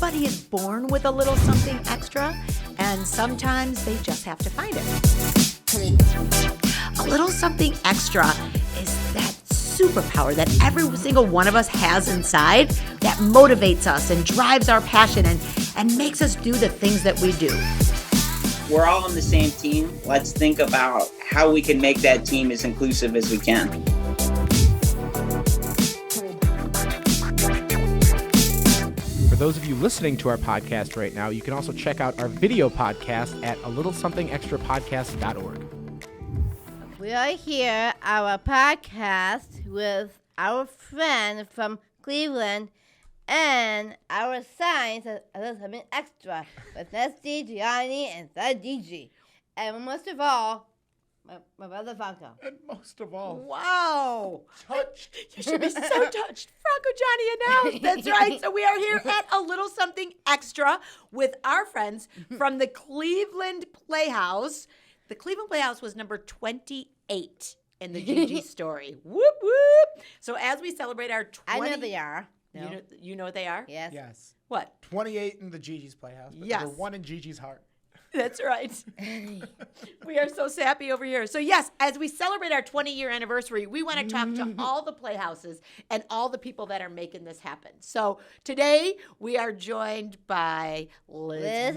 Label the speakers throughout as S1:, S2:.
S1: Everybody is born with a little something extra, and sometimes they just have to find it. A little something extra is that superpower that every single one of us has inside that motivates us and drives our passion and makes us do the things that we do.
S2: We're all on the same team. Let's think about how we can make that team as inclusive as we can.
S3: For those of you listening to our podcast right now, you can also check out our video podcast at alittlesomethingextrapodcast.org.
S4: We are here, our podcast with our friend from Cleveland and our signs of a little something extra with Nesty, Gianni, and GiGi. And most of all, my brother Franco.
S3: And most of all,
S1: Wow.
S3: touched.
S1: You should be so touched. Franco Johnny announced. That's right. So we are here at A Little Something Extra with our friends from the Cleveland Playhouse. The Cleveland Playhouse was number 28 in the GiGi story. Whoop, whoop. So as we celebrate our 20...
S4: I know they are. No.
S1: You know what they are?
S4: Yes.
S3: Yes.
S1: What?
S3: 28 in the Gigi's Playhouse, but
S1: Yes.
S3: number 1 in Gigi's heart.
S1: That's right. We are so sappy over here. So yes, as we celebrate our 20-year anniversary, we want to talk to all the playhouses and all the people that are making this happen. So today we are joined by Liz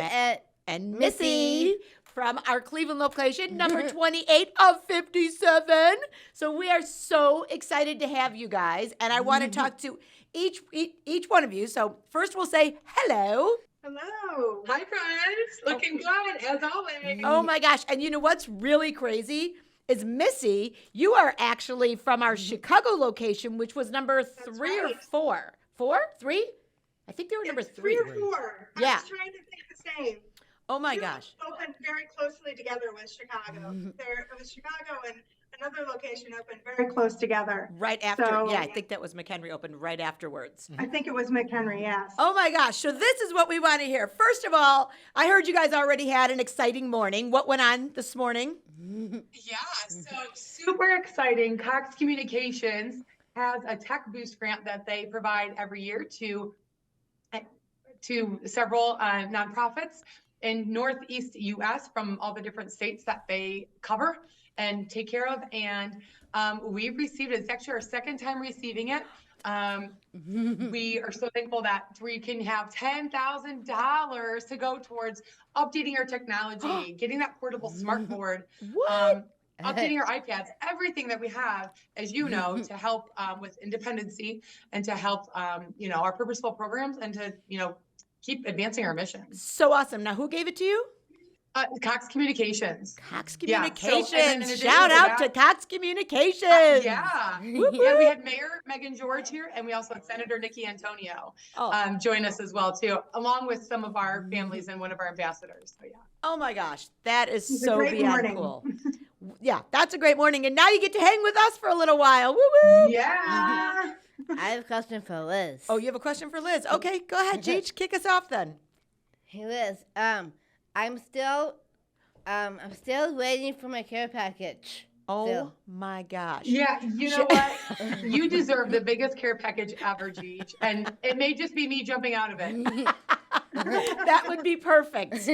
S1: and Missy from our Cleveland location, number 28 of 57. So we are so excited to have you guys, and I want to talk to each one of you. So first we'll say hello.
S5: Hello. Hi, friends. Looking good, as always.
S1: Oh, my gosh. And you know what's really crazy is Missy, you are actually from our Chicago location, which was number 3 or 4. 4? 3? I think they were number 3.
S5: 3 or 4.
S1: Yeah.
S5: I was trying to think the same.
S1: Oh, my
S5: Two
S1: gosh.
S5: opened very closely together with Chicago. It was Chicago and another location opened very close together.
S1: Right after.
S5: So-
S1: Yeah, I think that was McHenry opened right afterwards.
S5: I think it was McHenry, yes.
S1: Oh, my gosh. So this is what we want to hear. First of all, I heard you guys already had an exciting morning. What went on this morning?
S6: Yeah, so super exciting. Cox Communications has a tech boost grant that they provide every year to several nonprofits in Northeast U.S. from all the different states that they cover and take care of. And we received it. It's actually our second time receiving it. We are so thankful that we can have $10,000 to go towards updating our technology, getting that portable smart board, updating our iPads, everything that we have, as you know, to help with independency and to help, our purposeful programs and to, keep advancing our mission.
S1: So awesome. Now, who gave it to you?
S6: Cox Communications.
S1: Cox
S6: Yeah,
S1: Communications.
S6: so- and in addition
S1: Shout
S6: to
S1: out
S6: that-
S1: to Cox Communications.
S6: Yeah.
S1: Whoop,
S6: Yeah, we
S1: whoop.
S6: had Mayor Megan George here, and we also had Senator Nikki Antonio
S1: Oh.
S6: join us as well, too, along with some of our families and one of our ambassadors. So, yeah.
S1: Oh my gosh, that is
S5: It's a
S1: so
S5: great
S1: beyond
S5: morning.
S1: cool. Yeah, that's a great morning. And now you get to hang with us for a little while. Woo woo.
S5: Yeah.
S4: I have a question for Liz.
S1: Oh, you have a question for Liz? Okay, go ahead, Cheech. Kick us off then.
S4: Hey, Liz. I'm still waiting for my care package.
S1: Oh
S4: Still.
S1: my gosh.
S6: Yeah, you know what? You deserve the biggest care package ever, Gigi. And it may just be me jumping out of it.
S1: That would be perfect.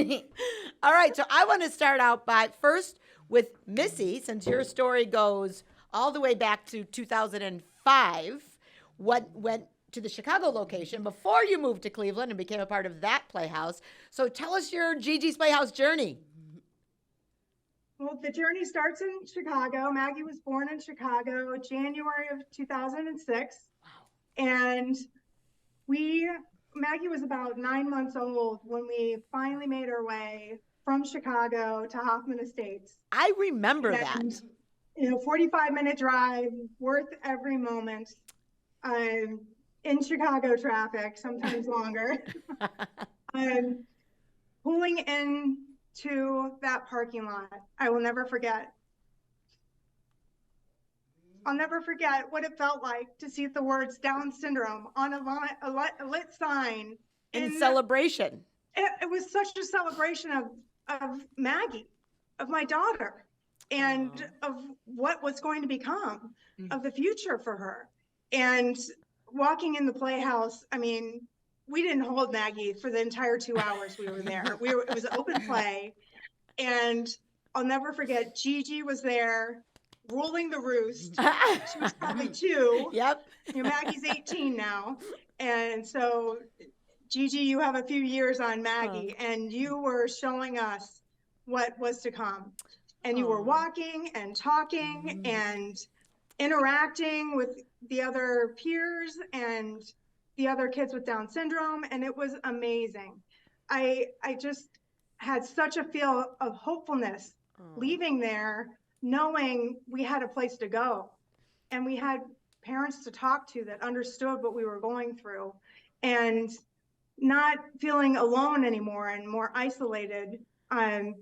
S1: All right, so I want to start out by first with Missy, since your story goes all the way back to 2005. What went to the Chicago location before you moved to Cleveland and became a part of that playhouse. So tell us your GiGi's Playhouse journey.
S5: Well, the journey starts in Chicago. Maggie was born in Chicago, January of 2006. Wow. And Maggie was about 9 months old when we finally made our way from Chicago to Hoffman Estates.
S1: I remember
S5: And,
S1: that.
S5: 45-minute drive, worth every moment. In Chicago traffic, sometimes longer. Pulling into that parking lot, I will never forget. I'll never forget what it felt like to see the words Down syndrome on a lit sign.
S1: In celebration.
S5: It was such a celebration of Maggie, of my daughter, and of what was going to become of the future for her. And walking in the Playhouse, I mean, we didn't hold Maggie for the entire 2 hours we were there. It was open play. And I'll never forget, GiGi was there ruling the roost. She was probably 2.
S1: Yep.
S5: Maggie's 18 now. And so, GiGi, you have a few years on Maggie, and you were showing us what was to come. And you were walking and talking and interacting with the other peers and the other kids with Down syndrome. And it was amazing. I just had such a feel of hopefulness leaving there, knowing we had a place to go and we had parents to talk to that understood what we were going through, and not feeling alone anymore and more isolated.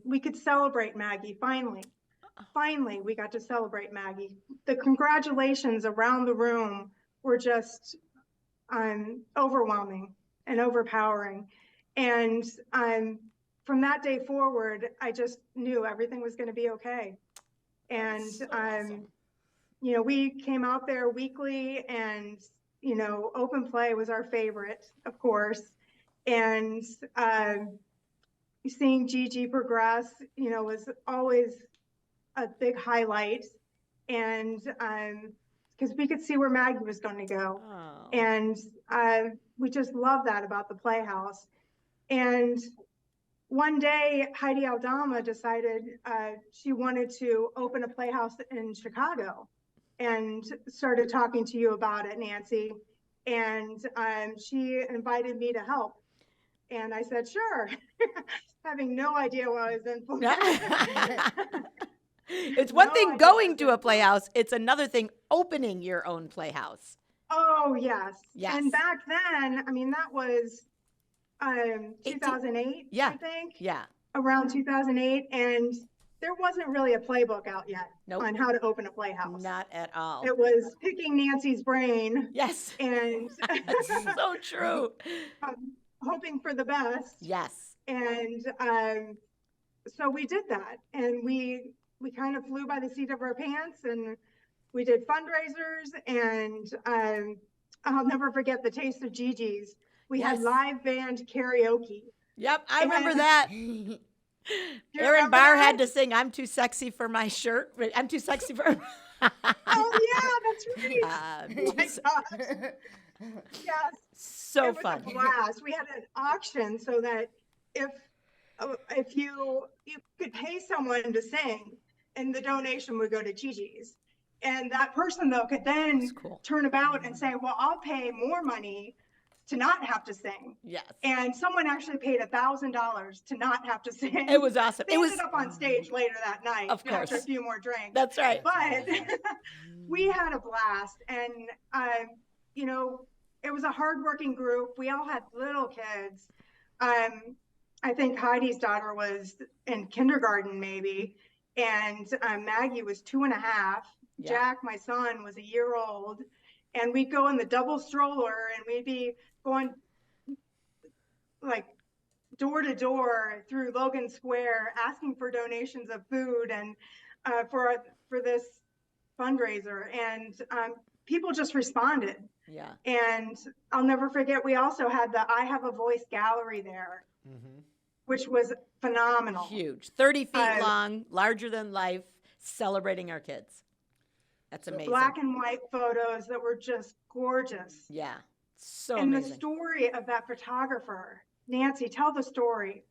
S5: We could celebrate Maggie. Finally, we got to celebrate Maggie. The congratulations around the room were just overwhelming and overpowering. And from that day forward, I just knew everything was going to be okay. And,
S1: so awesome.
S5: We came out there weekly, and, open play was our favorite, of course. And seeing GiGi progress, was always a big highlight. And because we could see where Maggie was going to go.
S1: Oh.
S5: And we just love that about the Playhouse. And one day, Heidi Aldama decided she wanted to open a Playhouse in Chicago, and started talking to you about it, Nancy. And she invited me to help. And I said, sure, having no idea what I was in for.
S1: It's one thing going to a playhouse. It's another thing opening your own playhouse.
S5: Oh, yes.
S1: Yes.
S5: And back then, that was 2008,
S1: Yeah.
S5: I think.
S1: Yeah.
S5: Around 2008. And there wasn't really a playbook out yet on how to open a playhouse.
S1: Not at all.
S5: It was picking Nancy's brain.
S1: Yes.
S5: And
S1: so true.
S5: Hoping for the best.
S1: Yes.
S5: And so we did that. And we kind of flew by the seat of our pants, and we did fundraisers. And I'll never forget the Taste of GiGi's. We had live band karaoke.
S1: Yep, I remember that. Aaron Barr had to sing "I'm too sexy for my shirt." I'm too sexy for.
S5: Oh yeah, that's right. Oh my gosh. Yes.
S1: So
S5: it was
S1: fun.
S5: A blast. We had an auction so that if you could pay someone to sing, and the donation would go to GiGi's. And that person, though, could then turn about and say, well, I'll pay more money to not have to sing.
S1: Yes.
S5: And someone actually paid $1,000 to not have to sing.
S1: It was awesome.
S5: They ended up on stage later that night.
S1: Of course.
S5: After a few more drinks.
S1: That's right.
S5: But we had a blast. And, it was a hardworking group. We all had little kids. I think Heidi's daughter was in kindergarten, maybe. And Maggie was 2.5. Yeah. Jack, my son, was 1 year old. And we'd go in the double stroller, and we'd be going like door to door through Logan Square, asking for donations of food and for this fundraiser. And people just responded.
S1: Yeah.
S5: And I'll never forget, we also had the I Have a Voice gallery there, which was phenomenal.
S1: Huge. 30 feet long, larger than life, celebrating our kids. That's amazing.
S5: Black and white photos that were just gorgeous.
S1: Yeah. So
S5: and
S1: amazing.
S5: The story of that photographer, Nancy, tell the story.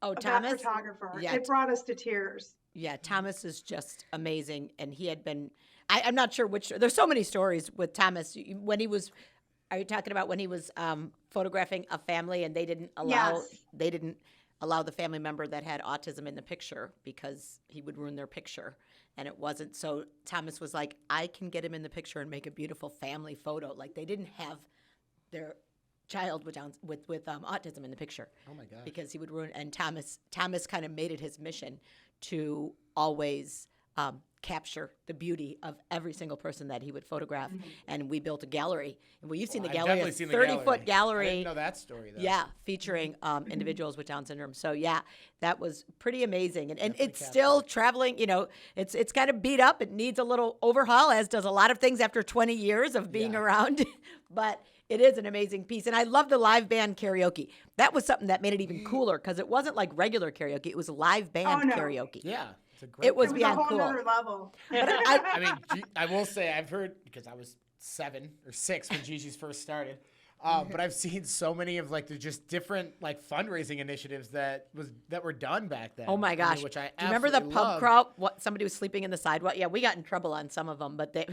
S1: Oh,
S5: of
S1: Thomas?
S5: That photographer.
S1: Yeah.
S5: It brought us to tears.
S1: Yeah, Thomas is just amazing. And he had been, I'm not sure which, there's so many stories with Thomas. When he was, are you talking about when he was photographing a family and they didn't allow the family member that had autism in the picture because he would ruin their picture? And it wasn't. So Thomas was like, I can get him in the picture and make a beautiful family photo. Like they didn't have their child with autism in the picture.
S3: Oh my gosh.
S1: Because he would ruin. And Thomas kind of made it his mission to always capture the beauty of every single person that he would photograph. Mm-hmm. And we built a gallery. And you've seen the gallery, a 30-foot gallery.
S3: I didn't know that story, though.
S1: Yeah, featuring individuals with Down syndrome. So, yeah, that was pretty amazing. And it's still traveling. It's kind of beat up. It needs a little overhaul, as does a lot of things after 20 years of being around. But It is an amazing piece. And I love the live band karaoke. That was something that made it even cooler because it wasn't like regular karaoke. It was live band karaoke.
S3: Yeah. It's a great
S1: It was
S5: It was a
S1: beyond
S5: whole
S1: cool.
S5: nother level.
S1: But
S3: I mean, I will say I've heard, because I was 7 or 6 when Gigi's first started, but I've seen so many of like the just different like fundraising initiatives that were done back then.
S1: oh my gosh.
S3: Which I
S1: Do you remember the
S3: absolutely
S1: pub
S3: love.
S1: crawl? What, somebody was sleeping in the sidewalk? Yeah, we got in trouble on some of them, but they,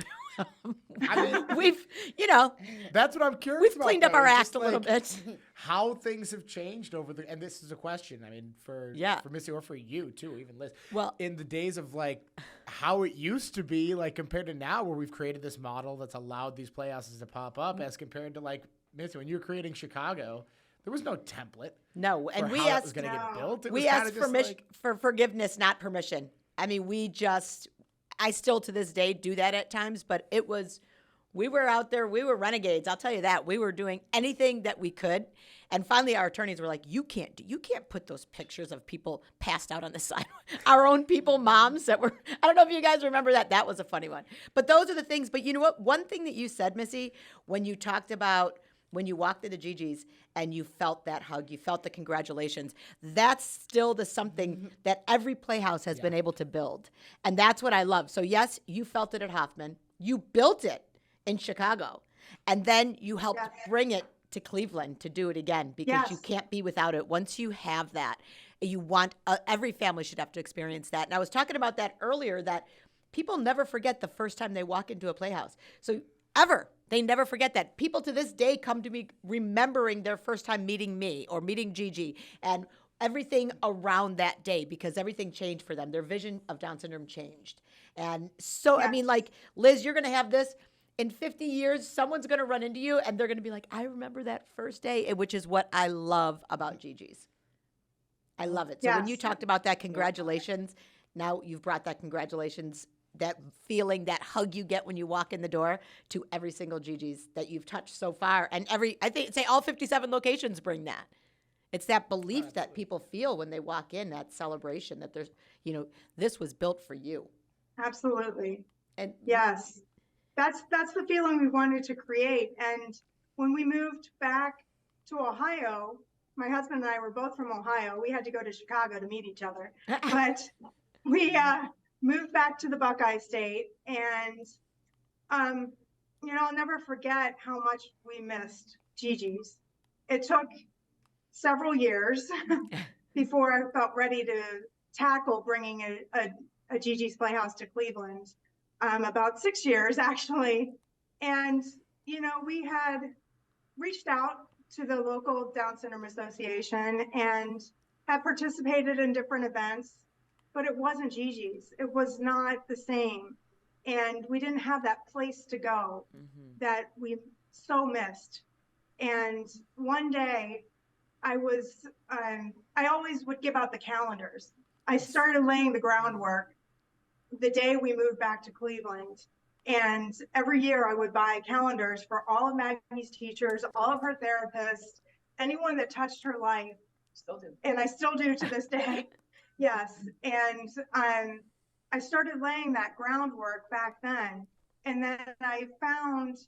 S3: I mean,
S1: we've, you know,
S3: that's what I'm curious
S1: we've
S3: about.
S1: cleaned up
S3: though,
S1: our
S3: is
S1: act
S3: just,
S1: a little
S3: like,
S1: bit.
S3: How things have changed over the, and this is a question, I mean, for Missy or for you too, even Liz.
S1: Well-
S3: in the days of like how it used to be, like compared to now where we've created this model that's allowed these playhouses to pop up as compared to like, Missy, when you were creating Chicago, there was no template.
S1: No, and
S3: for
S1: we
S3: how it was
S1: asked,
S3: going to get built. It
S1: we
S3: was kinda
S1: asked
S3: just
S1: for forgiveness, not permission. I mean, I still to this day do that at times, but we were out there, we were renegades. I'll tell you that. We were doing anything that we could. And finally our attorneys were like, you can't put those pictures of people passed out on the side. Our own people, moms that were, I don't know if you guys remember that. That was a funny one. But those are the things. But you know what? One thing that you said, Missy, when you talked about when you walked into Gigi's and you felt that hug, you felt the congratulations, that's still the something that every Playhouse has been able to build. And that's what I love. So yes, you felt it at Hoffman. You built it in Chicago. And then you helped bring it to Cleveland to do it again because you can't be without it. Once you have that, you want, every family should have to experience that. And I was talking about that earlier, that people never forget the first time they walk into a Playhouse. So ever. They never forget that. People to this day come to me remembering their first time meeting me or meeting Gigi and everything around that day because everything changed for them. Their vision of Down syndrome changed. And so, I mean, like, Liz, you're going to have this. In 50 years, someone's going to run into you and they're going to be like, I remember that first day, which is what I love about Gigi's. I love it. So when you talked about that, congratulations, now you've brought that congratulations, that feeling, that hug you get when you walk in the door to every single Gigi's that you've touched so far. And I think, say all 57 locations bring that. It's that belief that people feel when they walk in, that celebration that there's, this was built for you.
S5: Absolutely.
S1: And
S5: yes, that's the feeling we wanted to create. And when we moved back to Ohio, my husband and I were both from Ohio. We had to go to Chicago to meet each other, but we moved back to the Buckeye State, and I'll never forget how much we missed Gigi's. It took several years before I felt ready to tackle bringing a Gigi's Playhouse to Cleveland. About 6 years actually, and we had reached out to the local Down Syndrome Association and had participated in different events. But it wasn't Gigi's. It was not the same. And we didn't have that place to go that we so missed. And one day I always would give out the calendars. I started laying the groundwork the day we moved back to Cleveland. And every year I would buy calendars for all of Maggie's teachers, all of her therapists, anyone that touched her life.
S6: Still do.
S5: And I still do to this day. Yes, and I started laying that groundwork back then, and then I found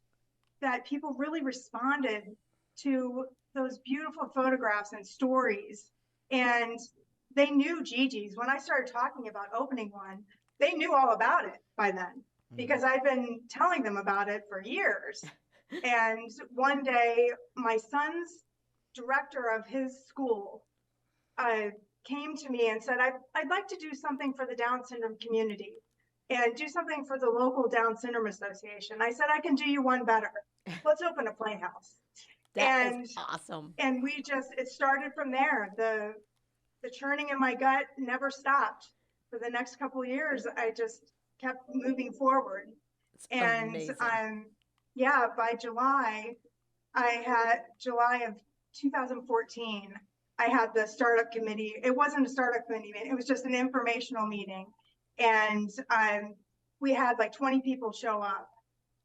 S5: that people really responded to those beautiful photographs and stories, and they knew Gigi's. When I started talking about opening one, they knew all about it by then because I've been telling them about it for years. And one day, my son's director of his school came to me and said, I'd like to do something for the Down syndrome community and do something for the local Down syndrome association. I said, I can do you one better. Let's open a Playhouse.
S1: that is awesome.
S5: And it started from there. The churning in my gut never stopped. For the next couple of years, I just kept moving forward.
S1: It's
S5: And
S1: amazing.
S5: by July of 2014, I had the startup committee. It wasn't a startup committee meeting. It was just an informational meeting. And we had like 20 people show up,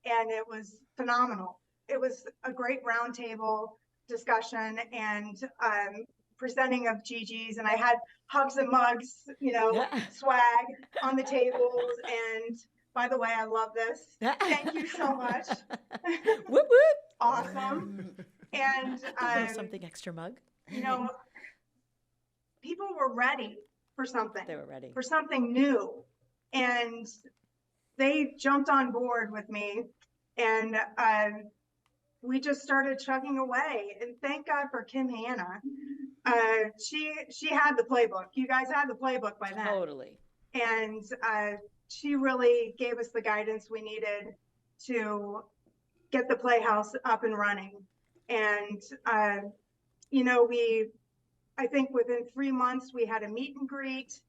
S5: and it was phenomenal. It was a great roundtable discussion and presenting of Gigi's. And I had hugs and mugs, swag on the tables. And by the way, I love this. Thank you so much.
S1: Whoop, whoop.
S5: awesome. And,
S1: A little something extra mug.
S5: you know, people were ready for something.
S1: They were ready.
S5: For something new. And they jumped on board with me, and we just started chugging away. And thank God for Kim Hanna. She had the playbook. You guys had the playbook by then.
S1: Totally.
S5: And she really gave us the guidance we needed to get the Playhouse up and running. And, you know, I think within 3 months, we had a meet and greet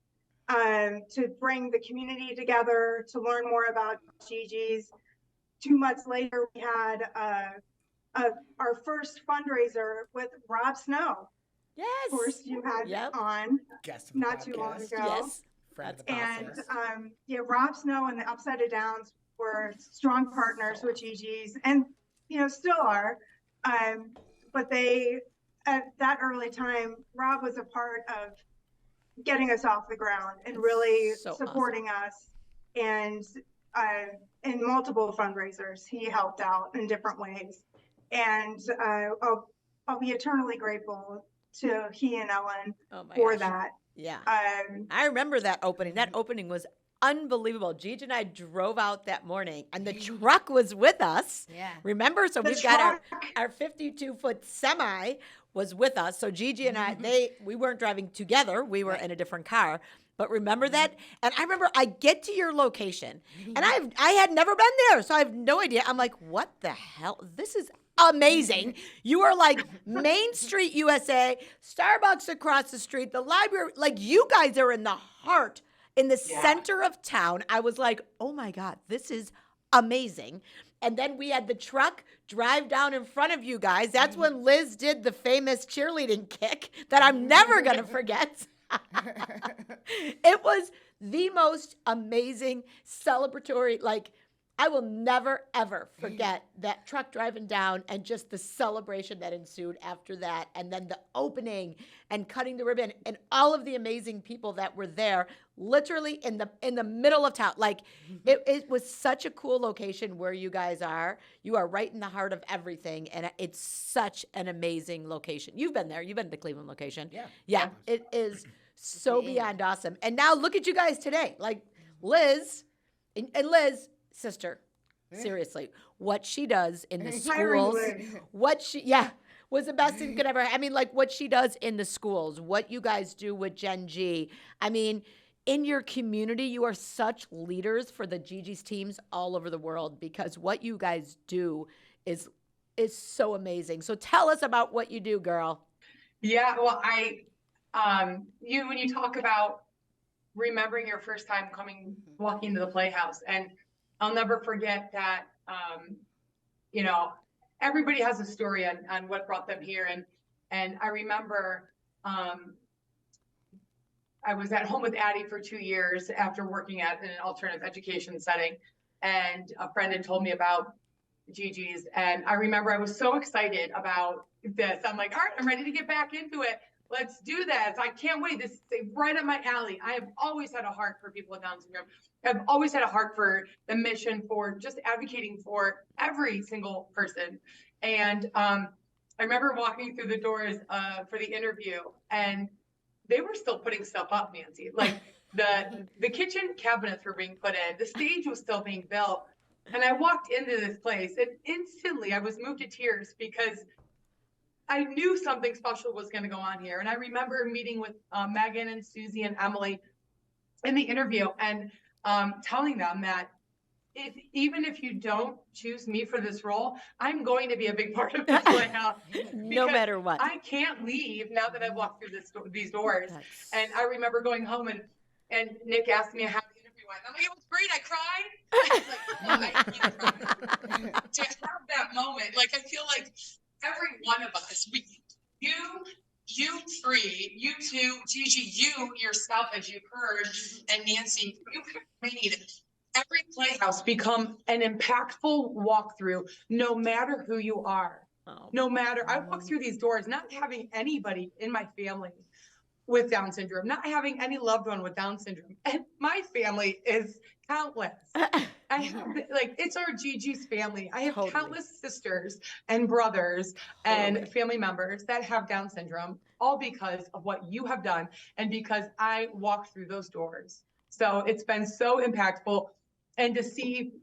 S5: to bring the community together to learn more about GiGi's. 2 months later, we had our first fundraiser with Rob Snow.
S1: Yes.
S5: Of course, you had on
S3: Guest of the
S5: not too long
S3: podcast.
S5: ago.
S1: Yes.
S3: Friend of the
S5: And
S3: podcast.
S5: yeah, Rob Snow and the Upside Downs were strong partners with GiGi's, and you know still are. But they, at that early time, Rob was a part of getting us off the ground and really
S1: so
S5: supporting us. And in multiple fundraisers, he helped out in different ways. And I'll be eternally grateful to he and Ellen
S1: Oh my
S5: for
S1: gosh.
S5: that.
S1: Yeah. I remember that opening. That opening was unbelievable. Gigi and I drove out that morning, and the truck was with us.
S4: Yeah.
S1: Remember? So
S5: The
S1: we've got
S5: truck.
S1: our 52-foot semi was with us. So Gigi and I, we weren't driving together. We were in a different car. But remember that? And I remember I get to your location, and I had never been there, so I have no idea. I'm like, what the hell? This is amazing. You are like Main Street, USA, Starbucks across the street, the library. Like you guys are in the heart, in the center of town. I was like, oh my God, this is amazing. And then we had the truck drive down in front of you guys. That's when Liz did the famous cheerleading kick that I'm never going to forget. It was the most amazing celebratory, like, I will never, ever forget that truck driving down and just the celebration that ensued after that. And then the opening and cutting the ribbon and all of the amazing people that were there, literally in the middle of town. Like it was such a cool location where you guys are. You are right in the heart of everything. And it's such an amazing location. You've been there. You've been to the Cleveland location.
S3: Yeah.
S1: Yeah. It is so beyond awesome. And now look at you guys today. Like Liz and Liz, sister, seriously, what she does in the schools, was the best thing you could ever. I mean, like what she does in the schools, what you guys do with Gen G. I mean, in your community, you are such leaders for the GiGi's teams all over the world because what you guys do is so amazing. So tell us about what you do, girl.
S6: Yeah, well, when you talk about remembering your first time walking into the Playhouse, and I'll never forget that, you know, everybody has a story on what brought them here. And I remember I was at home with Addie for 2 years after working at an alternative education setting. And a friend had told me about GiGi's. And I remember I was so excited about this. I'm like, all right, I'm ready to get back into it. Let's do this. I can't wait. This is right up my alley. I have always had a heart for people with Down syndrome. I've always had a heart for the mission, for just advocating for every single person. And I remember walking through the doors for the interview, and they were still putting stuff up, Nancy. Like the kitchen cabinets were being put in. The stage was still being built. And I walked into this place, and instantly I was moved to tears because I knew something special was going to go on here. And I remember meeting with Megan and Susie and Emily in the interview and telling them that even if you don't choose me for this role, I'm going to be a big part of this Playhouse.
S1: No matter what.
S6: I can't leave now that I've walked through these doors. And I remember going home and Nick asked me how the interview went. I'm like, it was great. I cried. I was like, I can't cry. To have that moment, like I feel like every one of us, you three, you two, Gigi, you yourself, as you've heard, and Nancy, you made every Playhouse become an impactful walkthrough, no matter who you are. No matter, I walk through these doors not having anybody in my family, with Down syndrome, not having any loved one with Down syndrome. And my family is countless. I have, like, it's our Gigi's family. I have
S1: Totally.
S6: countless sisters and brothers and family members that have Down syndrome, all because of what you have done and because I walked through those doors. So it's been so impactful. And to see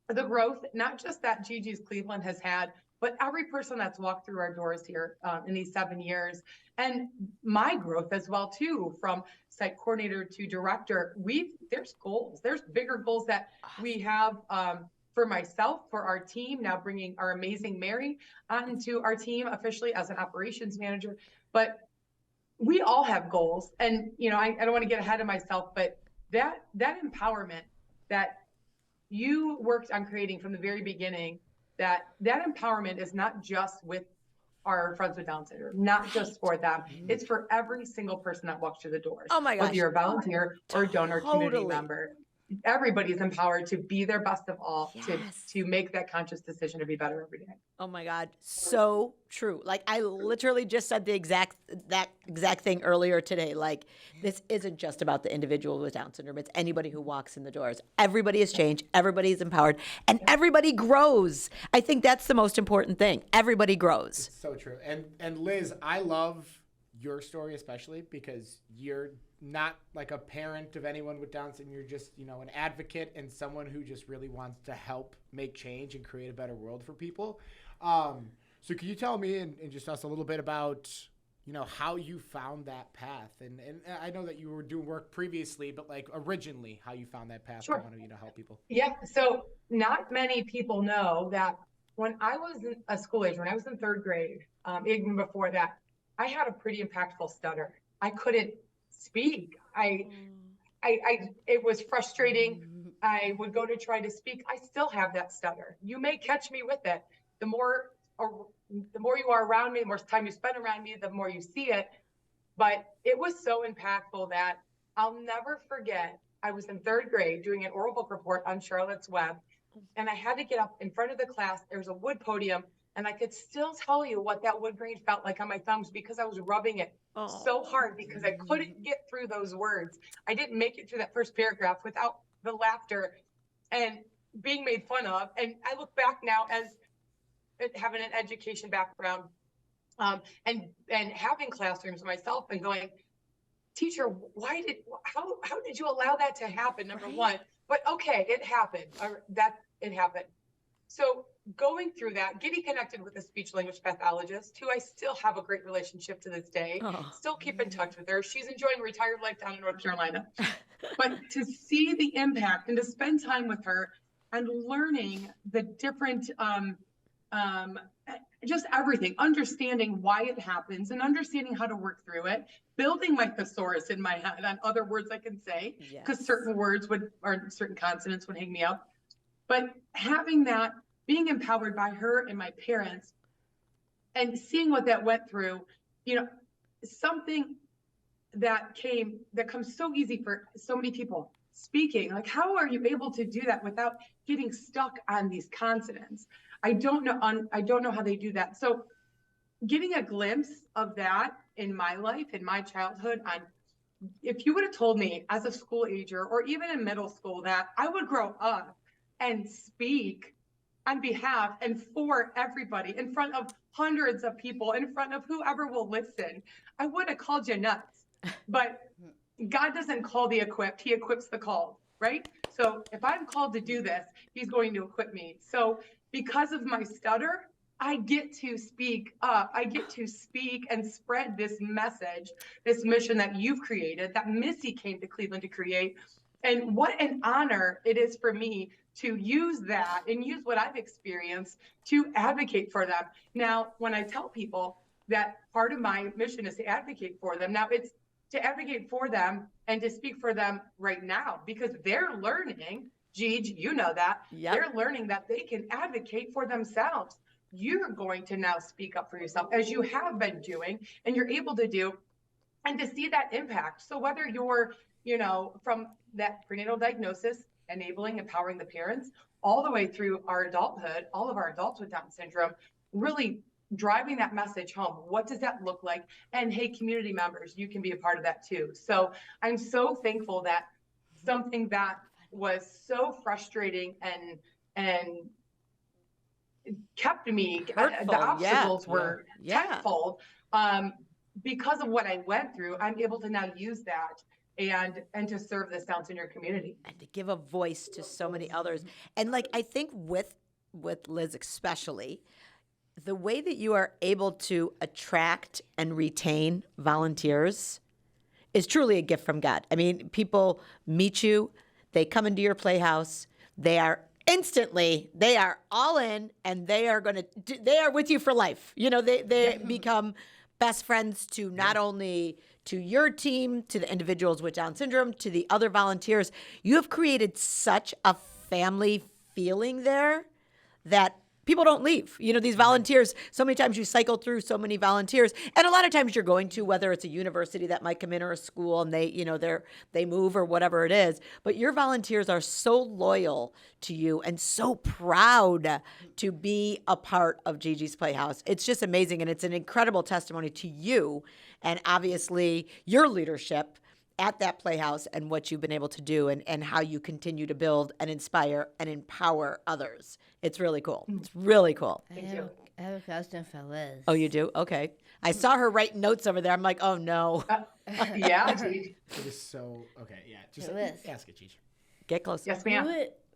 S6: the growth, not just that Gigi's Cleveland has had, but every person that's walked through our doors here in these 7 years, and my growth as well too, from site coordinator to director. There's goals, there's bigger goals that we have for myself, for our team, now bringing our amazing Mary onto our team officially as an operations manager. But we all have goals, and I don't want to get ahead of myself, but that empowerment that you worked on creating from the very beginning, that empowerment is not just with our friends with Down syndrome, not just for them. It's for every single person that walks through the doors.
S1: Oh my gosh.
S6: Whether you're a volunteer or a donor community
S1: Totally.
S6: member, everybody is empowered to be their best of all,
S1: Yes.
S6: to make that conscious decision to be better every day.
S1: Oh my God, so true. Like, I literally just said that exact thing earlier today. Like, this isn't just about the individual with Down syndrome. It's anybody who walks in the doors. Everybody is changed. Everybody is empowered, and everybody grows. I think that's the most important thing. Everybody grows.
S3: So true. And Liz, I love your story especially because you're not like a parent of anyone with Down syndrome. You're just, an advocate and someone who just really wants to help make change and create a better world for people. So can you tell me and just us a little bit about, how you found that path? And I know that you were doing work previously, but like originally how you found that path
S6: Sure.
S3: to want to, help people.
S6: Yeah. So not many people know that when I was a school age, when I was in 3rd grade, even before that, I had a pretty impactful stutter. I couldn't speak. It was frustrating. I would go to try to speak. I still have that stutter. You may catch me with it. The more you are around me, the more time you spend around me, the more you see it. But it was so impactful that I'll never forget. I was in 3rd grade doing an oral book report on Charlotte's Web, and I had to get up in front of the class. There was a wood podium, and I could still tell you what that wood grain felt like on my thumbs because I was rubbing it so hard because I couldn't get through those words. I didn't make it through that first paragraph without the laughter and being made fun of. And I look back now as having an education background and having classrooms myself and going, teacher, how did you allow that to happen? Number one, but okay, it happened. It happened. So going through that, getting connected with a speech language pathologist who I still have a great relationship to this day, still keep in touch with her. She's enjoying retired life down in North Carolina. But to see the impact and to spend time with her and learning the different, just everything, understanding why it happens and understanding how to work through it, building my thesaurus in my head on other words I can say, because certain words or certain consonants would hang me up. But having that, being empowered by her and my parents and seeing what that went through, something that comes so easy for so many people, speaking. Like, how are you able to do that without getting stuck on these consonants? I don't know how they do that. So getting a glimpse of that in my life, in my childhood, if you would have told me as a school ager or even in middle school that I would grow up and speak on behalf and for everybody in front of hundreds of people, in front of whoever will listen, I would have called you nuts. But God doesn't call the equipped, he equips the called, right? So if I'm called to do this, he's going to equip me. So because of my stutter, I get to speak up. I get to speak and spread this message, this mission that you've created, that Missy came to Cleveland to create. And what an honor it is for me to use that and use what I've experienced to advocate for them. Now, when I tell people that part of my mission is to advocate for them, now it's to advocate for them and to speak for them right now, because they're learning, Gigi, you know that, they're learning that they can advocate for themselves. You're going to now speak up for yourself as you have been doing and you're able to do, and to see that impact. So whether you're, from that prenatal diagnosis, enabling, empowering the parents, all the way through our adulthood, all of our adults with Down syndrome, really driving that message home. What does that look like? And hey, community members, you can be a part of that too. So I'm so thankful that something that was so frustrating and kept me,
S1: Hurtful,
S6: the obstacles
S1: yeah.
S6: were
S1: Yeah.
S6: tenfold. Because of what I went through, I'm able to now use that and to serve this Down syndrome community.
S1: And to give a voice to so many others. And like, I think with Liz especially, the way that you are able to attract and retain volunteers is truly a gift from God. I mean, people meet you, they come into your playhouse, they are all in, and they are with you for life. You know, they become best friends to not only to your team, to the individuals with Down syndrome, to the other volunteers. You have created such a family feeling there that people don't leave. You know, these volunteers, so many times you cycle through so many volunteers, and a lot of times you're going to, whether it's a university that might come in or a school, and they move or whatever it is, but your volunteers are so loyal to you and so proud to be a part of Gigi's Playhouse. It's just amazing, and it's an incredible testimony to you and obviously your leadership at that playhouse and what you've been able to do and how you continue to build and inspire and empower others. It's really cool. It's really cool.
S6: Thank you.
S4: I have a question for Liz.
S1: Oh, you do? Okay. I saw her writing notes over there. I'm like, oh no.
S6: Yeah, Gigi.
S3: It is so okay. Yeah, just
S4: Liz.
S3: ask it, Gigi.
S1: Get close.
S6: Yes, ma'am.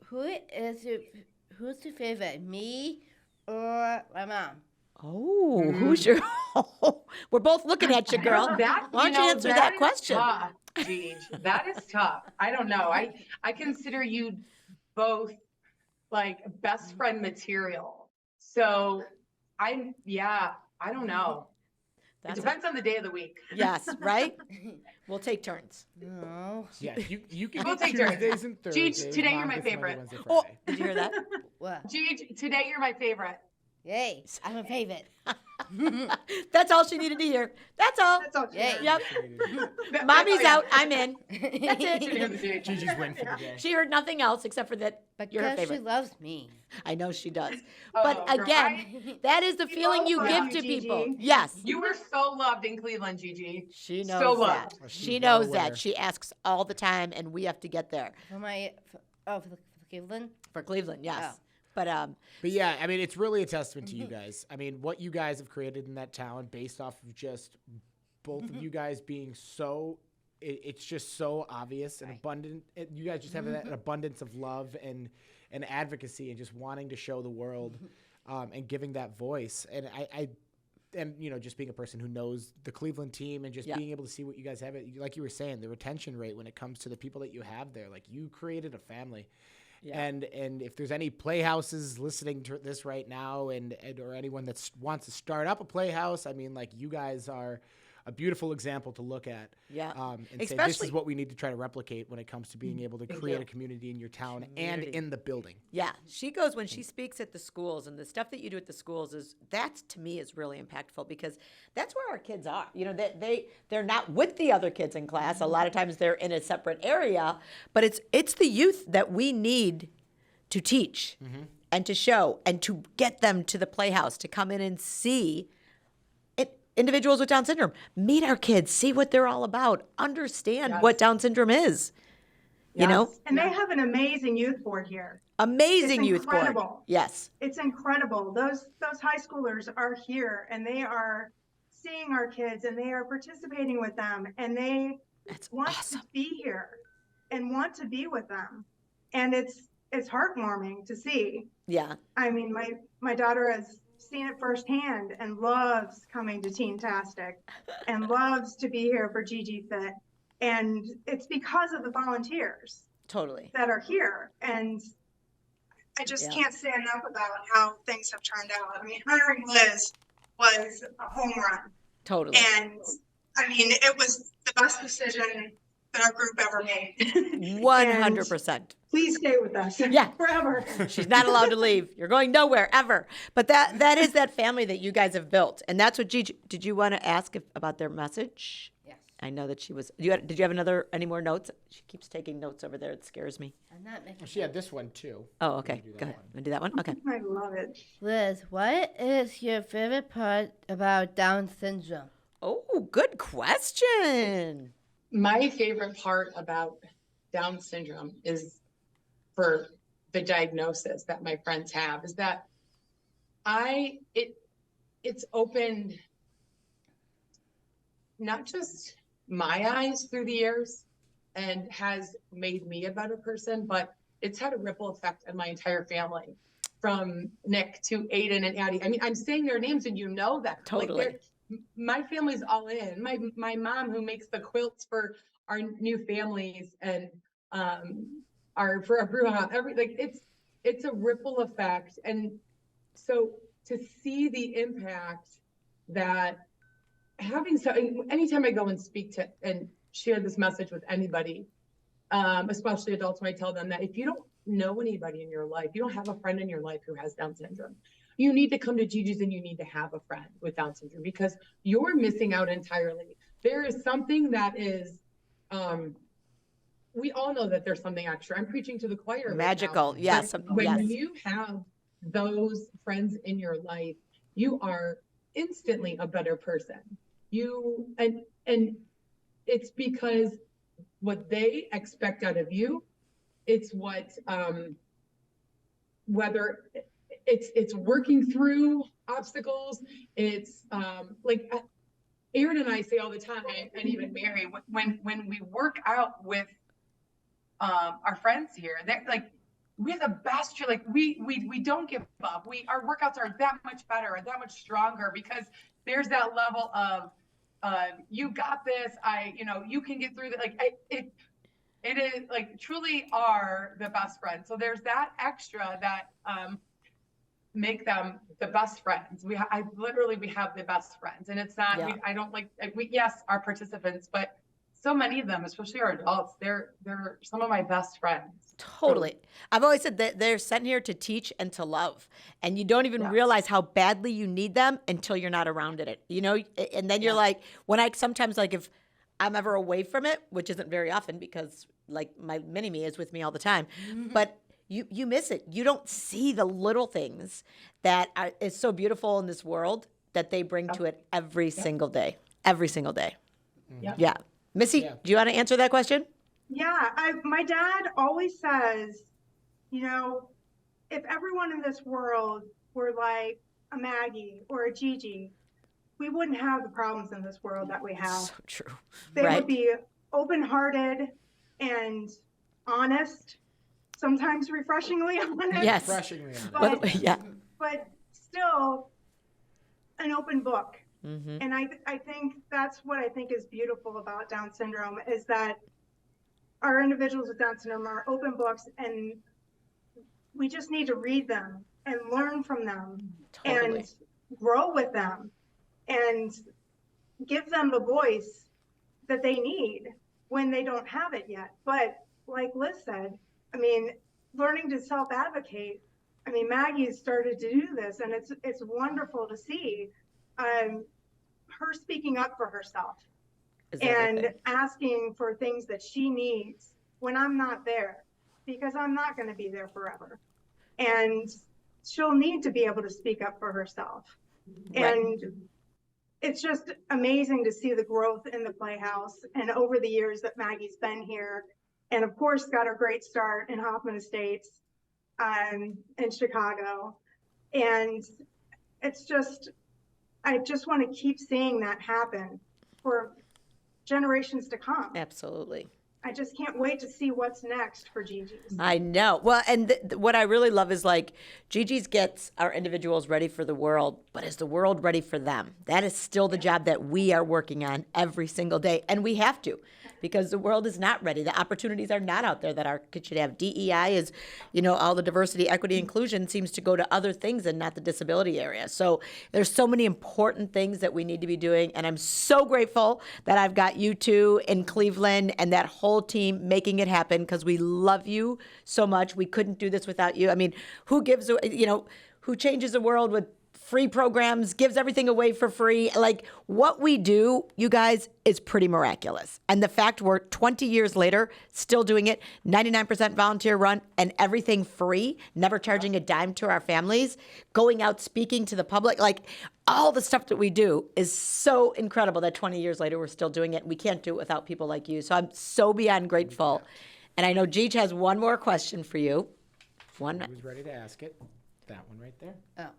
S4: Who's your favorite, me or my mom?
S1: Oh, who's your? We're both looking at you, girl. Why don't you answer that question?
S6: Tough, Gigi. That is tough. I don't know. I consider you both like best friend material. So I don't know. It depends on the day of the week.
S1: Yes, right? We'll take turns.
S4: No.
S3: Yeah, you can
S6: We'll
S3: do
S6: take turns.
S3: Tuesdays and Thursdays.
S6: Gigi, today
S3: Mom
S6: you're my
S3: gets Monday,
S6: favorite.
S3: Wednesday,
S1: Oh,
S3: Friday.
S1: did you hear that?
S4: What?
S6: Gigi, today you're my favorite.
S4: Yay, I'm a favorite.
S1: That's all she needed to hear. That's all.
S5: That's all.
S4: Yay.
S1: Yep.
S6: That-
S1: Mommy's
S6: oh, yeah.
S1: out. I'm in. That's it.
S3: Gigi's win for the day.
S1: She heard nothing else except for that you're her
S4: Because she
S1: favorite.
S4: loves me.
S1: I know she does.
S6: Oh,
S1: But
S6: girl,
S1: again, that is the feeling you
S5: love
S1: give
S5: you,
S1: to
S5: Gigi.
S1: people. Yes.
S6: You were so loved in Cleveland, Gigi.
S1: She
S6: So
S1: knows that.
S6: loved.
S3: Well, she's
S1: She
S3: well
S1: knows
S3: aware.
S1: that. She asks all the time, and we have to get there.
S4: For Cleveland?
S1: For Cleveland, yes.
S4: Oh.
S1: But
S3: But yeah, I mean, it's really a testament to you guys. I mean, what you guys have created in that town based off of just both of you guys being so, it's just so obvious and abundant. You guys just have an abundance of love and advocacy and just wanting to show the world and giving that voice. And and you know, just being a person who knows the Cleveland team and just
S1: Yeah.
S3: being able to see what you guys have, like you were saying, the retention rate when it comes to the people that you have there, like you created a family.
S1: Yeah.
S3: And if there's any playhouses listening to this right now and or anyone that wants to start up a playhouse, I mean, like you guys are a beautiful example to look at.
S1: Yeah.
S3: And say this
S1: Especially-
S3: is what we need to try to replicate when it comes to being able to create a community in your town and in the building.
S1: yeah, she goes when she speaks at the schools, and the stuff that you do at the schools to me is really impactful because that's where our kids are. You know, they're not with the other kids in class. A lot of times they're in a separate area, but it's the youth that we need to teach and to show and to get them to the playhouse to come in and see individuals with Down syndrome, meet our kids, see what they're all about, understand what Down syndrome is. You know,
S5: And they have an amazing youth board here.
S1: amazing
S5: It's
S1: youth board.
S5: incredible.
S1: Yes,
S5: It's incredible. Those high schoolers are here and they are seeing our kids and they are participating with them and they
S1: that's
S5: want
S1: awesome.
S5: to be here and want to be with them. And it's heartwarming to see.
S1: Yeah,
S5: I mean, my daughter has seen it firsthand and loves coming to Teen-tastic and loves to be here for Gigi Fit. And it's because of the volunteers
S1: totally.
S5: that are here. And I just
S1: Yeah.
S5: can't say enough about how things have turned out. I mean, hiring Liz was a home run.
S1: Totally.
S5: And I mean, it was the best decision that our group ever made.
S1: 100%.
S5: Please stay with us.
S1: Yeah.
S5: Forever.
S1: She's not allowed to leave. You're going nowhere ever. But that is that family that you guys have built. And that's what Gigi, did you want to ask about their message?
S4: Yes.
S1: I know that she was. Did you have any more notes? She keeps taking notes over there. It scares me.
S4: I'm not making.
S3: She had this one too.
S1: Oh, okay. Go ahead. Want to do that one? Okay.
S5: I love it.
S4: Liz, what is your favorite part about Down syndrome?
S1: Oh, good question.
S6: My favorite part about Down syndrome is for the diagnosis that my friends have is that it's opened not just my eyes through the years and has made me a better person, but it's had a ripple effect on my entire family, from Nick to Aiden and Addie. I mean, I'm saying their names and you know that.
S1: Totally.
S6: Like my family's all in. My mom, who makes the quilts for our new families and for our brew house, it's a ripple effect. And so to see the impact that anytime I go and speak to and share this message with anybody, especially adults, when I tell them that if you don't know anybody in your life, you don't have a friend in your life who has Down syndrome, you need to come to GiGi's and you need to have a friend with Down syndrome, because you're missing out entirely. There is something that is, we all know that there's something extra. I'm preaching to the choir.
S1: Magical.
S6: Right now.
S1: Yes.
S6: When
S1: Yes.
S6: you have those friends in your life, you are instantly a better person. And it's because what they expect out of you, it's what whether it's working through obstacles, it's like Aaron and I say all the time, and even Mary, when we work out with our friends here, they're like, we're the best. You're like, we don't give up. Our workouts are that much better and that much stronger, because there's that level of you got this. You can get through that. Like it is like truly are the best friends. So there's that extra that make them the best friends. We have the best friends, and it's not.
S1: Yeah.
S6: I don't yes, our participants, but so many of them, especially our adults, they're some of my best friends.
S1: Totally. I've always said that they're sent here to teach and to love. And you don't even realize how badly you need them until you're not around it. And then you're like, sometimes if I'm ever away from it, which isn't very often because like my mini-me is with me all the time, but you miss it. You don't see the little things that is so beautiful in this world that they bring to it every single day. Every single day.
S6: Yep.
S1: Yeah. Missy, do you want to answer that question?
S5: Yeah, my dad always says, if everyone in this world were like a Maggie or a GiGi, we wouldn't have the problems in this world that we have.
S1: So true.
S5: They
S1: Right.
S5: would be open-hearted and honest, sometimes refreshingly honest.
S1: Yes.
S3: Refreshingly honest.
S5: But,
S1: Yeah.
S5: but still an open book.
S1: Mm-hmm.
S5: And I think that's what I think is beautiful about Down syndrome, is that our individuals with Down syndrome are open books, and we just need to read them and learn from them
S1: Totally.
S5: and grow with them and give them the voice that they need when they don't have it yet. But like Liz said, learning to self-advocate. Maggie started to do this, and it's wonderful to see her speaking up for herself and asking for things that she needs when I'm not there, because I'm not going to be there forever. And she'll need to be able to speak up for herself.
S1: Right.
S5: And it's just amazing to see the growth in the Playhouse and over the years that Maggie's been here. And of course, got her great start in Hoffman Estates in Chicago. And it's just, I just want to keep seeing that happen for generations to come.
S1: Absolutely.
S5: I just can't wait to see what's next for GiGi's.
S1: I know. Well, and what I really love is like GiGi's gets our individuals ready for the world, but is the world ready for them? That is still the job that we are working on every single day. And we have to, because the world is not ready. The opportunities are not out there that our kids should have. DEI is, all the diversity, equity, inclusion seems to go to other things and not the disability area. So there's so many important things that we need to be doing. And I'm so grateful that I've got you two in Cleveland and that whole team making it happen, because we love you so much. We couldn't do this without you. Who gives, who changes the world with free programs, gives everything away for free. Like what we do, you guys, is pretty miraculous. And the fact we're 20 years later still doing it, 99% volunteer run and everything free, never charging a dime to our families, going out speaking to the public, like all the stuff that we do is so incredible that 20 years later we're still doing it. We can't do it without people like you. So I'm so beyond grateful. And I know Gigi has one more question for you.
S3: Who's ready to ask it? That one right there.
S4: Oh.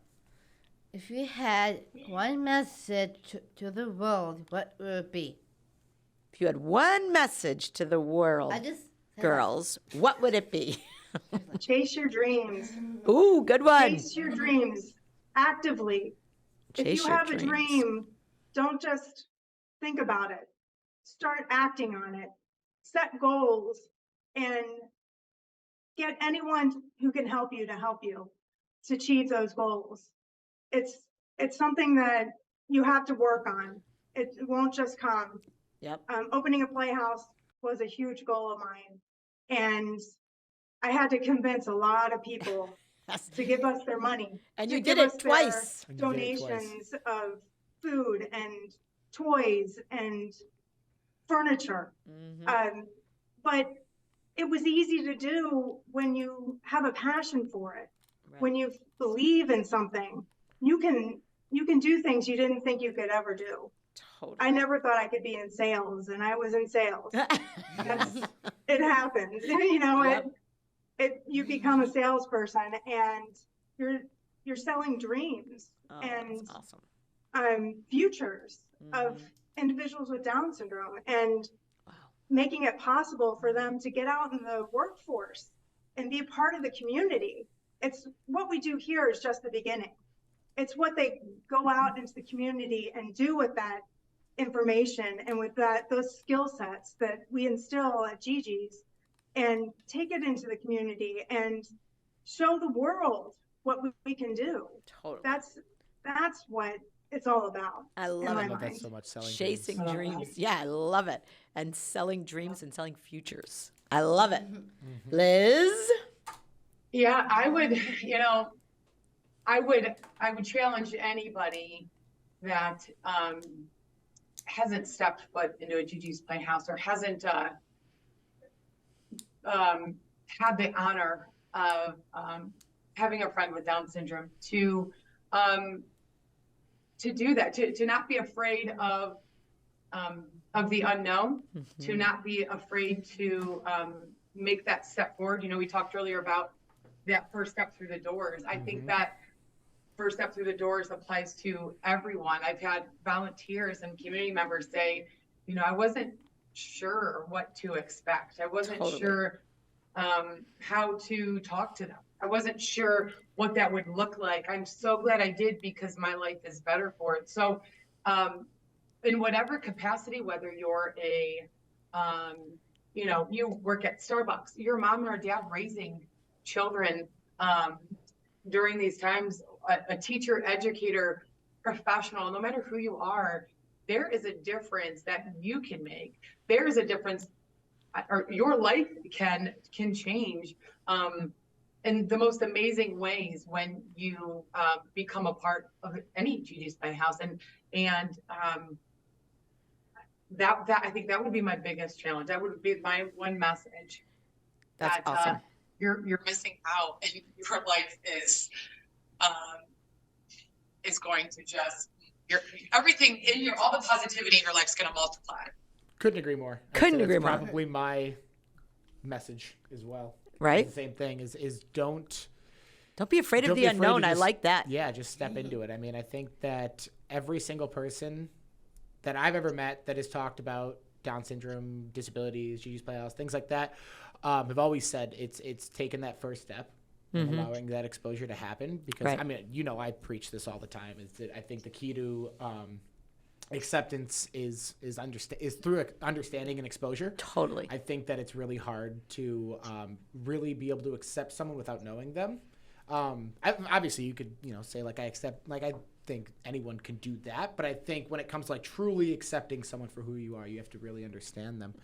S4: If you had one message to the world, what would it be?
S1: If you had one message to the world,
S4: I just said
S1: girls, what would it be?
S5: Chase your dreams.
S1: Ooh, good one.
S5: Chase your dreams actively. If
S1: Chase
S5: you
S1: your
S5: have a
S1: dreams.
S5: dream, don't just think about it. Start acting on it. Set goals and get anyone who can help you to achieve those goals. It's something that you have to work on. It won't just come.
S1: Yep.
S5: Opening a playhouse was a huge goal of mine. And I had to convince a lot of people to give us their money.
S1: And
S5: to
S1: you did
S5: give
S1: it
S5: us
S1: twice.
S5: their donations of food and toys and furniture. But it was easy to do when you have a passion for it.
S1: Right.
S5: When you believe in something, you can do things you didn't think you could ever do.
S1: Totally.
S5: I never thought I could be in sales, and I was in sales. It happens. You know,
S1: Yep.
S5: you become a salesperson, and you're selling dreams
S1: Oh,
S5: and
S1: that's awesome.
S5: futures of individuals with Down syndrome, and making it possible for them to get out in the workforce and be a part of the community. It's what we do here is just the beginning. It's what they go out into the community and do with that information and with those skill sets that we instill at GiGi's, and take it into the community and show the world what we can do.
S1: Totally.
S5: That's what it's all about.
S1: I love
S5: in
S1: it.
S5: my
S3: I love that
S5: mind.
S3: so much. Selling
S1: Chasing
S3: dreams.
S1: dreams. Yeah, I love it. And selling dreams and selling futures. I love it. Liz?
S6: Yeah, I would, I would challenge anybody that hasn't stepped foot into a GiGi's Playhouse or hasn't had the honor of having a friend with Down syndrome to do that, to not be afraid of the unknown, to not be afraid to make that step forward. We talked earlier about that first step through the doors. I think that first step through the doors applies to everyone. I've had volunteers and community members say, I wasn't sure what to expect. I wasn't sure how to talk to them. I wasn't sure what that would look like. I'm so glad I did, because my life is better for it. So in whatever capacity, whether you're you work at Starbucks, your mom or dad raising children during these times, a teacher, educator, professional, no matter who you are, there is a difference that you can make. There is a difference, or your life can change in the most amazing ways when you become a part of any GiGi's Playhouse. And that I think that would be my biggest challenge. That would be my one message.
S1: That's awesome.
S6: You're missing out, and your life is going to just everything in all the positivity in your life is going to multiply.
S3: Couldn't agree more.
S1: Couldn't agree more.
S3: Probably my message as well.
S1: Right?
S3: It's the same thing is don't
S1: be afraid of
S3: don't
S1: the
S3: be afraid to
S1: unknown. I
S3: just-
S1: like that.
S3: Yeah, just step into it. I mean, I think that every single person that I've ever met that has talked about Down syndrome, disabilities, GiGi's Playhouse, things like that, have always said it's taken that first step and allowing that exposure to happen. Because
S1: Right.
S3: I mean, I preach this all the time. Is that I think the key to acceptance is through understanding and exposure.
S1: Totally.
S3: I think that it's really hard to really be able to accept someone without knowing them. Obviously, you could say I think anyone can do that, but I think when it comes to like truly accepting someone for who you are, you have to really understand them.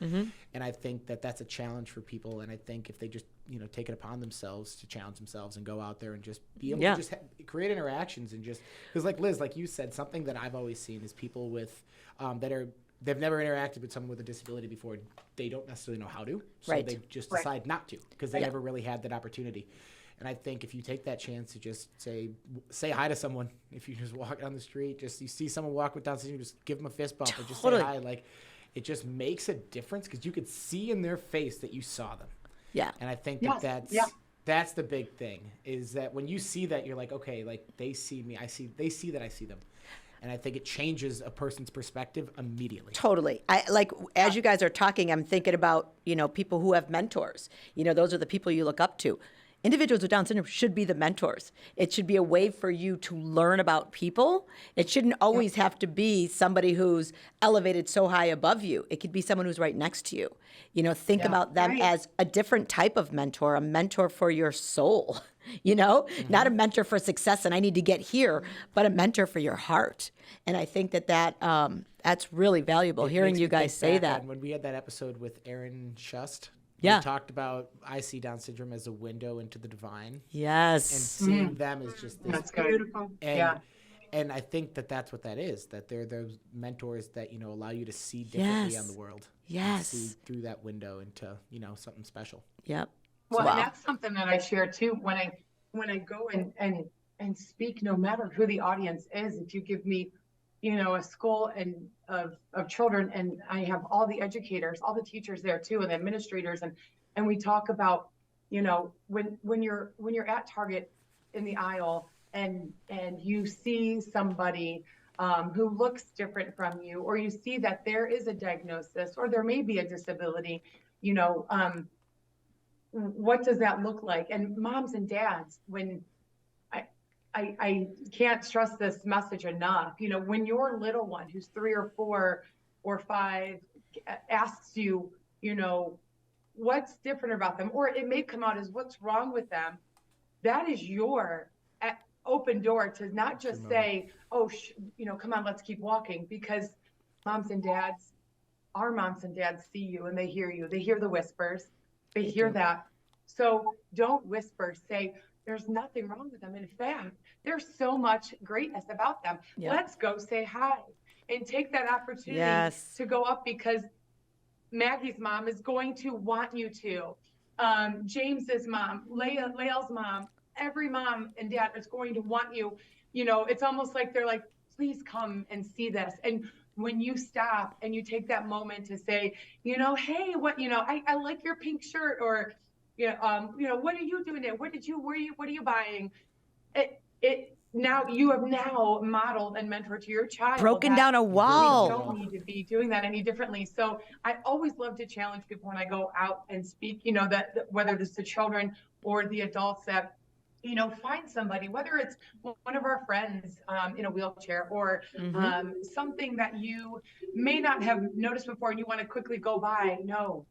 S3: And I think that that's a challenge for people. And I think if they just, take it upon themselves to challenge themselves and go out there and just be able to just create interactions and just, because like Liz, like you said, something that I've always seen is people with, they've never interacted with someone with a disability before. They don't necessarily know how to, so they just decide not to because they never really had that opportunity. And I think if you take that chance to just say hi to someone, if you just walk down the street, just you see someone walk with Down syndrome, just give them a fist bump and just say hi. Like, it just makes a difference because you could see in their face that you saw them. Yeah. And I think that's the big thing is that when you see that, you're like, okay, like they see me, they see that I see them. And I think it changes a person's perspective immediately.
S1: Totally. As you guys are talking, I'm thinking about, people who have mentors. Those are the people you look up to. Individuals with Down syndrome should be the mentors. It should be a way for you to learn about people. It shouldn't always have to be somebody who's elevated so high above you. It could be someone who's right next to you. Think about them as a different type of mentor, a mentor for your soul, not a mentor for success and I need to get here, but a mentor for your heart. And I think that's really valuable, hearing you guys say that.
S3: When we had that episode with Aaron Shust,
S1: we
S3: talked about I see Down syndrome as a window into the divine.
S1: Yes.
S3: And seeing them as just this.
S6: That's beautiful.
S3: And I think that's what that is, that they're those mentors that, allow you to see differently on the world.
S1: Yes.
S3: See through that window into, something special.
S1: Yep.
S6: Well, and that's something that I share too when I go and speak, no matter who the audience is. If you give me, a school and of children, and I have all the educators, all the teachers there too, and the administrators, and we talk about, when you're at Target in the aisle and you see somebody who looks different from you, or you see that there is a diagnosis or there may be a disability, what does that look like? And moms and dads, when I can't stress this message enough, when your little one who's 3 or 4 or 5 asks you, what's different about them, or it may come out as what's wrong with them, that is your open door to not just say, oh, come on, let's keep walking, because our moms and dads see you and they hear you. They hear the whispers. They hear that. So don't whisper, say, there's nothing wrong with them. In fact, there's so much greatness about them. Yep. Let's go say hi and take that opportunity to go up, because Maggie's mom is going to want you to. James's mom, Lael's mom, every mom and dad is going to want you. It's almost like they're like, please come and see this. And when you stop and you take that moment to say, hey, what, I like your pink shirt, or, what are you doing there? What are you buying? Now you have modeled and mentored to your child.
S1: Broken down a wall.
S6: We don't need to be doing that any differently. So I always love to challenge people when I go out and speak, that whether it's the children or the adults, that, find somebody, whether it's one of our friends in a wheelchair, or something that you may not have noticed before and you want to quickly go by. No,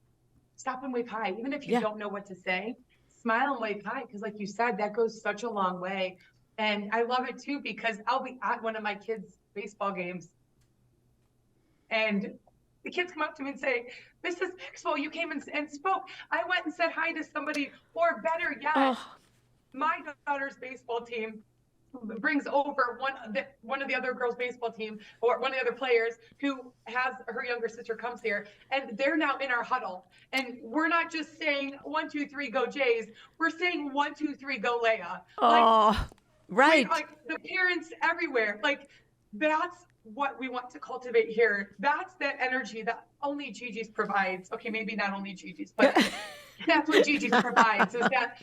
S6: stop and wave hi. Even if you don't know what to say, smile and wave hi, because like you said, that goes such a long way. And I love it too, because I'll be at one of my kids' baseball games and the kids come up to me and say, Mrs. Maxwell, you came and spoke. I went and said hi to somebody, or better yet, my daughter's baseball team brings over one of the other girls' baseball team, or one of the other players who has her younger sister comes here, and they're now in our huddle. And we're not just saying 1, 2, 3, go Jays. We're saying 1, 2, 3, go Leia.
S1: Right.
S6: Like the parents everywhere. Like, that's what we want to cultivate here. That's that energy that only GiGi's provides. Okay, maybe not only GiGi's, but that's what GiGi's provides, is that,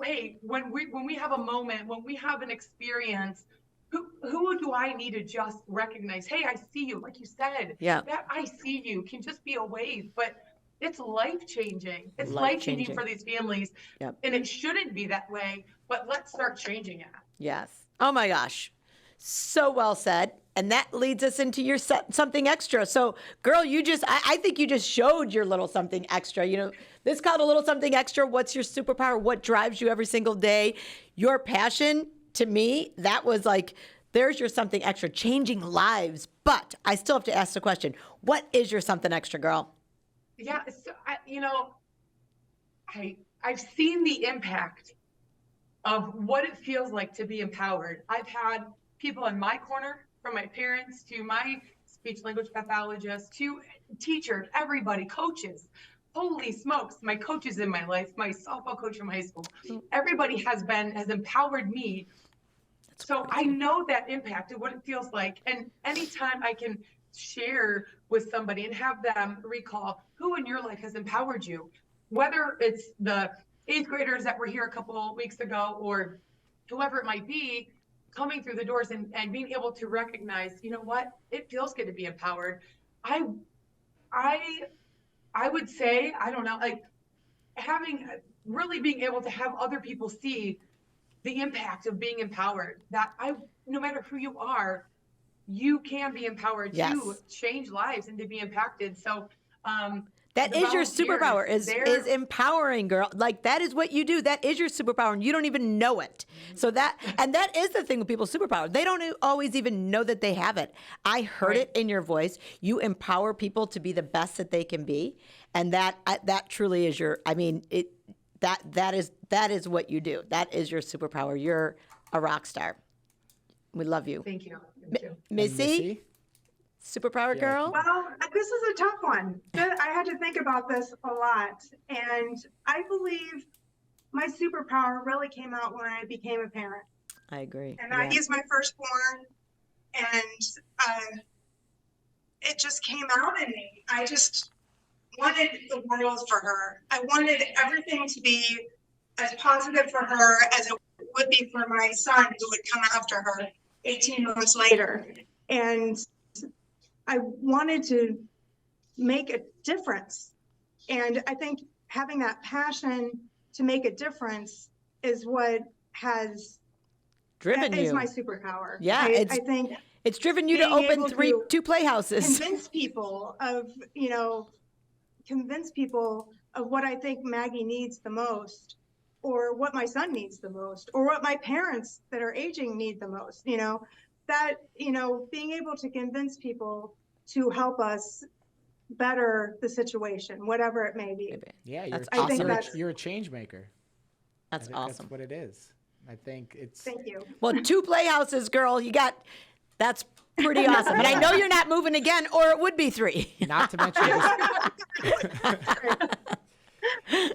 S6: hey, when we have a moment, when we have an experience, who do I need to just recognize? Hey, I see you, like you said. Yeah. That I see you can just be a wave, but it's life-changing. It's life-changing for these families. Yep. And it shouldn't be that way, but let's start changing it.
S1: Yes. Oh my gosh. So well said. And that leads us into your something extra. So, girl, I think you just showed your little something extra. This called a little something extra. What's your superpower? What drives you every single day? Your passion, to me, that was like there's your something extra, changing lives. But I still have to ask the question, what is your something extra, girl?
S6: Yeah, so I've seen the impact of what it feels like to be empowered. I've had people in my corner, from my parents to my speech language pathologist to teachers, everybody, coaches. Holy smokes, my coaches in my life, my softball coach from high school, everybody has empowered me. So I know that impact and what it feels like. And anytime I can share with somebody and have them recall who in your life has empowered you, whether it's the 8th graders that were here a couple of weeks ago or whoever it might be, coming through the doors and being able to recognize, you know what, it feels good to be empowered. I would say, I don't know, like really being able to have other people see the impact of being empowered, that no matter who you are, you can be empowered to change lives and to be impacted. So,
S1: that is your superpower, is empowering, girl. Like, that is what you do. That is your superpower, and you don't even know it. So that is the thing with people's superpower. They don't always even know that they have it. I heard it in your voice. You empower people to be the best that they can be, and that truly is your. I mean, that is what you do. That is your superpower. You're a rock star. We love you.
S6: Thank you.
S1: Missy? Superpower girl?
S5: Well, this is a tough one. I had to think about this a lot. And I believe my superpower really came out when I became a parent.
S1: I agree.
S5: And he's my firstborn. And it just came out in me. I just wanted the world for her. I wanted everything to be as positive for her as it would be for my son, who would come after her 18 months later. And I wanted to make a difference. And I think having that passion to make a difference is what has
S1: driven you.
S5: Is my superpower.
S1: Yeah,
S5: I think
S1: it's driven you to open two playhouses.
S5: Convince people of what I think Maggie needs the most, or what my son needs the most, or what my parents that are aging need the most. Being able to convince people to help us better the situation, whatever it may be.
S3: Yeah, you're a change maker.
S1: That's awesome.
S3: That's what it is. I think it's.
S5: Thank you.
S1: Well, 2 playhouses, girl. That's pretty awesome. And I know you're not moving again, or it would be 3.
S3: Not to mention.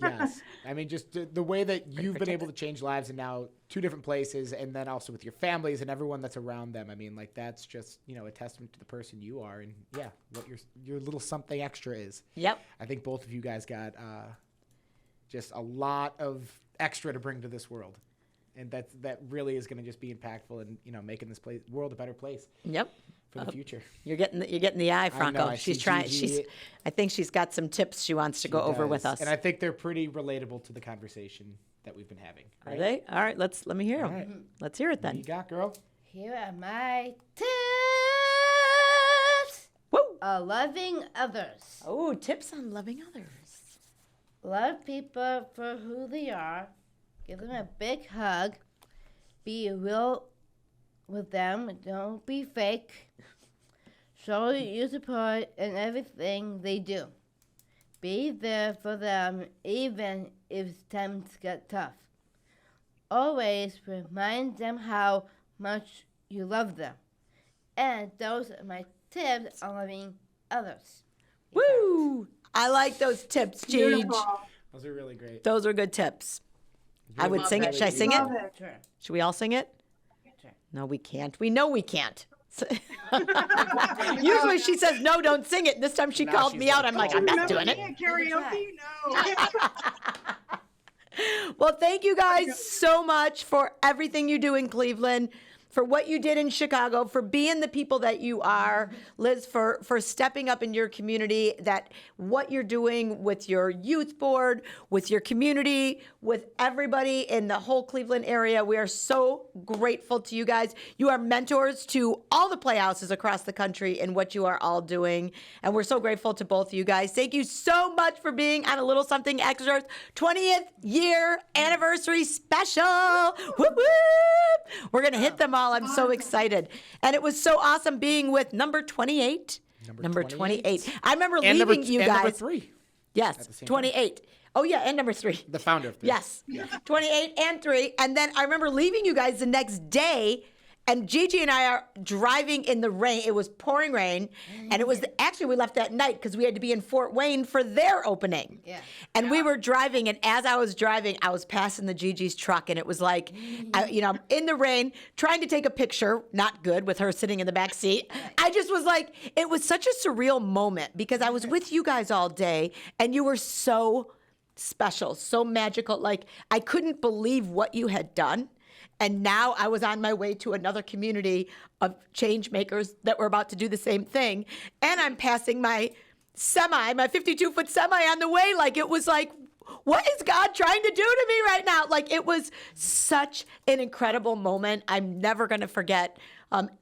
S3: Yes. I mean, just the way that you've been able to change lives, and now 2 different places, and then also with your families and everyone that's around them. I mean, like, that's just, a testament to the person you are, and what your little something extra is.
S1: Yep.
S3: I think both of you guys got just a lot of extra to bring to this world. And that really is going to just be impactful and, making this world a better place.
S1: Yep.
S3: For the future.
S1: You're getting the eye, Franco.
S3: I
S1: she's
S3: see
S1: trying.
S3: GiGi.
S1: I think she's got some tips she wants to go over with us.
S3: And I think they're pretty relatable to the conversation that we've been having. Right?
S1: Are they? All right. Let me hear them.
S3: Right.
S1: Let's hear it then.
S3: What you got, girl?
S4: Here are my tips.
S1: Woo!
S4: Loving others.
S1: Oh, tips on loving others.
S4: Love people for who they are. Give them a big hug. Be real with them. Don't be fake. Show your support in everything they do. Be there for them even if times get tough. Always remind them how much you love them. And those are my tips on loving others.
S1: Woo! I like those tips, Gigi.
S5: Beautiful.
S3: Those are really great.
S1: Those are good tips. I would sing it. Should I sing it?
S5: Love it.
S4: Sure.
S1: Should we all sing it?
S4: Sure.
S1: No, we can't. We know we can't. Usually she says, no, don't sing it. This time she
S3: Now
S1: called
S3: she's
S1: me out.
S3: like,
S1: I'm like,
S3: "Oh,
S1: I'm not
S5: Remember
S1: doing
S5: me
S1: it.
S5: at karaoke? No.
S1: Well, thank you guys so much for everything you do in Cleveland, for what you did in Chicago, for being the people that you are, Liz, for stepping up in your community, that what you're doing with your youth board, with your community, with everybody in the whole Cleveland area. We are so grateful to you guys. You are mentors to all the playhouses across the country in what you are all doing. And we're so grateful to both of you guys. Thank you so much for being on A Little Something Extra's 20th year anniversary special. Whoop, whoop. We're going to hit them all. I'm so excited. And it was so awesome being with number 28. Number 28. I remember
S3: And
S1: leaving you
S3: and
S1: guys.
S3: number 3.
S1: Yes,
S3: the same
S1: 28. Oh, yeah, and number 3.
S3: The founder of 3.
S1: Yes, 28 and 3. And then I remember leaving you guys the next day, and GiGi and I are driving in the rain. It was pouring rain, and it was actually we left that night because we had to be in Fort Wayne for their opening.
S4: Yeah.
S1: And we were driving, and as I was driving, I was passing the GiGi's truck, and it was like, I'm in the rain, trying to take a picture, not good, with her sitting in the back seat. I just was like, it was such a surreal moment because I was with you guys all day, and you were so special, so magical. Like, I couldn't believe what you had done. And now I was on my way to another community of change makers that were about to do the same thing. And I'm passing my 52-foot semi on the way. Like, it was like, what is God trying to do to me right now? Like, it was such an incredible moment. I'm never going to forget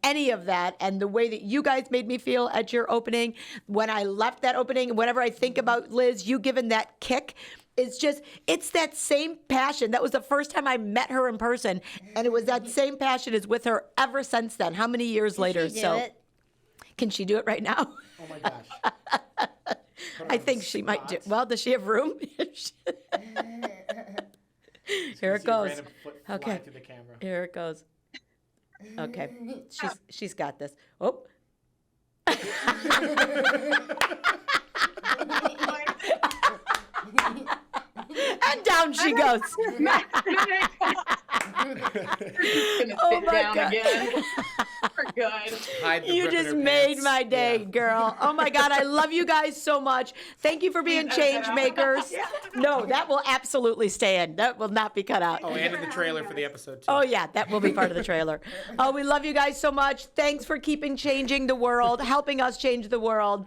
S1: any of that. And the way that you guys made me feel at your opening, when I left that opening, whenever I think about Liz, you giving that kick, it's that same passion. That was the first time I met her in person. And it was that same passion is with her ever since then. How many years later? Can she do it right now?
S3: Oh my gosh.
S1: I think she might do. Well, does she have room? Here it goes. Okay.
S3: To the camera.
S1: Here it goes. Okay. She's got this. Oh. And down she goes.
S6: Oh
S1: my
S6: down
S1: God.
S6: again. We're good.
S3: Hide the
S1: You
S3: rip in
S1: just
S3: her
S1: made
S3: pants.
S1: my day,
S3: Yeah.
S1: girl. Oh my God, I love you guys so much. Thank you for being change makers. No, that will absolutely stay in. That will not be cut out.
S3: Oh, and in the trailer for the episode too.
S1: Oh, yeah, that will be part of the trailer. Oh, we love you guys so much. Thanks for keeping changing the world, helping us change the world.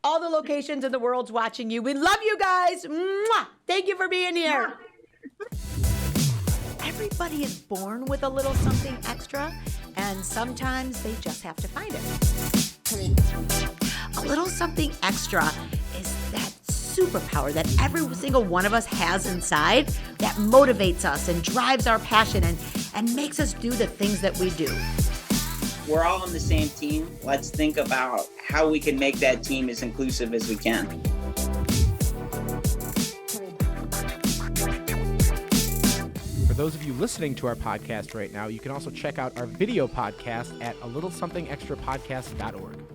S1: All the locations in the world's watching you. We love you guys. Mwah! Thank you for being here. Everybody is born with a little something extra, and sometimes they just have to find it. A little something extra is that superpower that every single one of us has inside that motivates us and drives our passion and makes us do the things that we do.
S2: We're all on the same team. Let's think about how we can make that team as inclusive as we can.
S3: For those of you listening to our podcast right now, you can also check out our video podcast at alittlesomethingextrapodcast.org.